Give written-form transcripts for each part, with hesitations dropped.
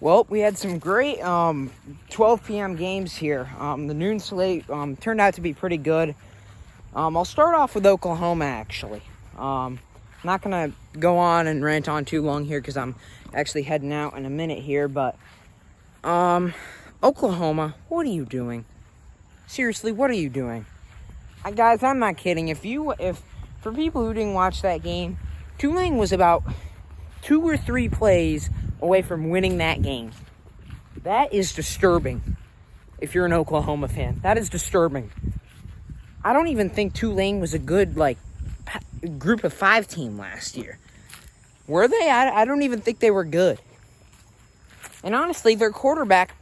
Well, we had some great 12 p.m. games here. The noon slate turned out to be pretty good. I'll start off with Oklahoma, actually. I'm not going to go on and rant on too long here because I'm actually heading out in a minute here. But Oklahoma, what are you doing? Seriously, what are you doing? Guys, I'm not kidding. If for people who didn't watch that game, Tulane was about 2 or 3 plays away from winning that game. That is disturbing. If you're an Oklahoma fan, that is disturbing. I don't even think Tulane was a good group of 5 team last year. Were they? I don't even think they were good. And honestly, their quarterback,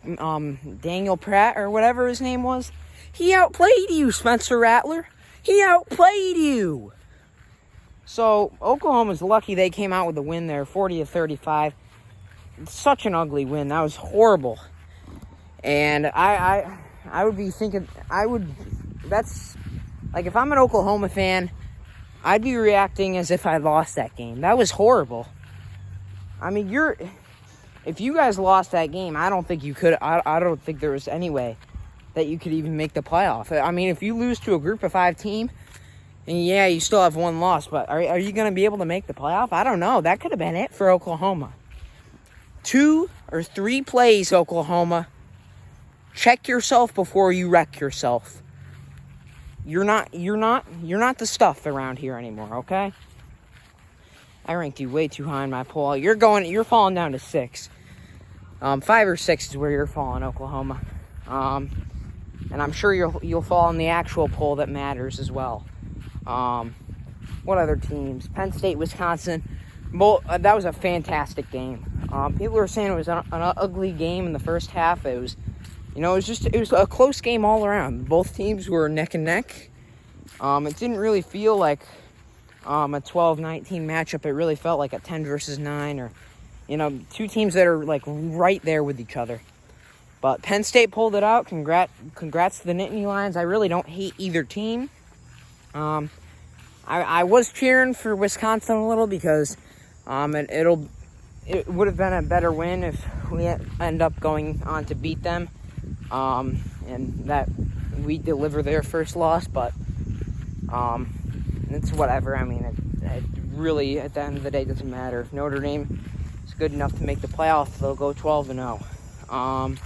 Daniel Pratt or whatever his name was, he outplayed you, Spencer Rattler. He outplayed you. So Oklahoma's lucky they came out with a win there, 40-35. Such an ugly win. That was horrible. And I would be thinking, that's, if I'm an Oklahoma fan, I'd be reacting as if I lost that game. That was horrible. I mean, if you guys lost that game, I don't think you could, I don't think there was any way that you could even make the playoff. I mean, if you lose to a group of 5 team, and yeah, you still have 1 loss, but are you going to be able to make the playoff? I don't know. That could have been it for Oklahoma. 2 or 3 plays, Oklahoma. Check yourself before you wreck yourself. You're not the stuff around here anymore, okay? I ranked you way too high in my poll. You're falling down to 6. 5 or 6 is where you're falling, Oklahoma. And I'm sure you'll fall in the actual poll that matters as well. What other teams? Penn State, Wisconsin. That was a fantastic game. People were saying it was an ugly game in the first half. It was a close game all around. Both teams were neck and neck. It didn't really feel like a 12-19 matchup. It really felt like a 10 versus 9, or 2 teams that are right there with each other. But Penn State pulled it out. Congrats to the Nittany Lions. I really don't hate either team. I was cheering for Wisconsin a little because it would have been a better win if we end up going on to beat them, and that we deliver their first loss. But it's whatever. I mean, it really, at the end of the day, doesn't matter. If Notre Dame is good enough to make the playoff, they'll go 12-0.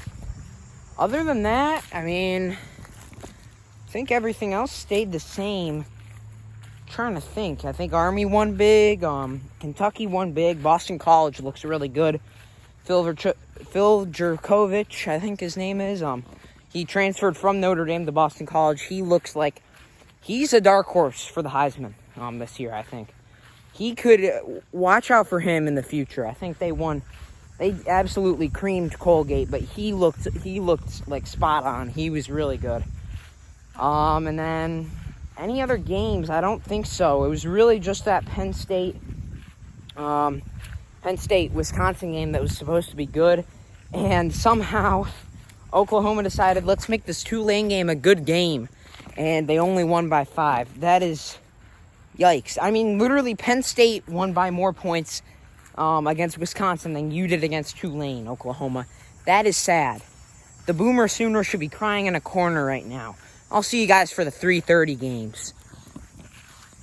Other than that, I mean, I think everything else stayed the same. I'm trying to think. I think Army won big. Kentucky won big. Boston College looks really good. Phil Jurkovich, I think his name is. He transferred from Notre Dame to Boston College. He looks like he's a dark horse for the Heisman this year, I think. He could watch out for him in the future. I think they absolutely creamed Colgate, but he looked like spot on. He was really good. And then any other games? I don't think so. It was really just that Penn State Wisconsin game that was supposed to be good, and somehow Oklahoma decided, let's make this Tulane game a good game, and they only won by 5. That is yikes. I mean, literally Penn State won by more points against Wisconsin than you did against Tulane, Oklahoma. That is sad. The Boomer Sooner should be crying in a corner right now. I'll see you guys for the 3:30 games.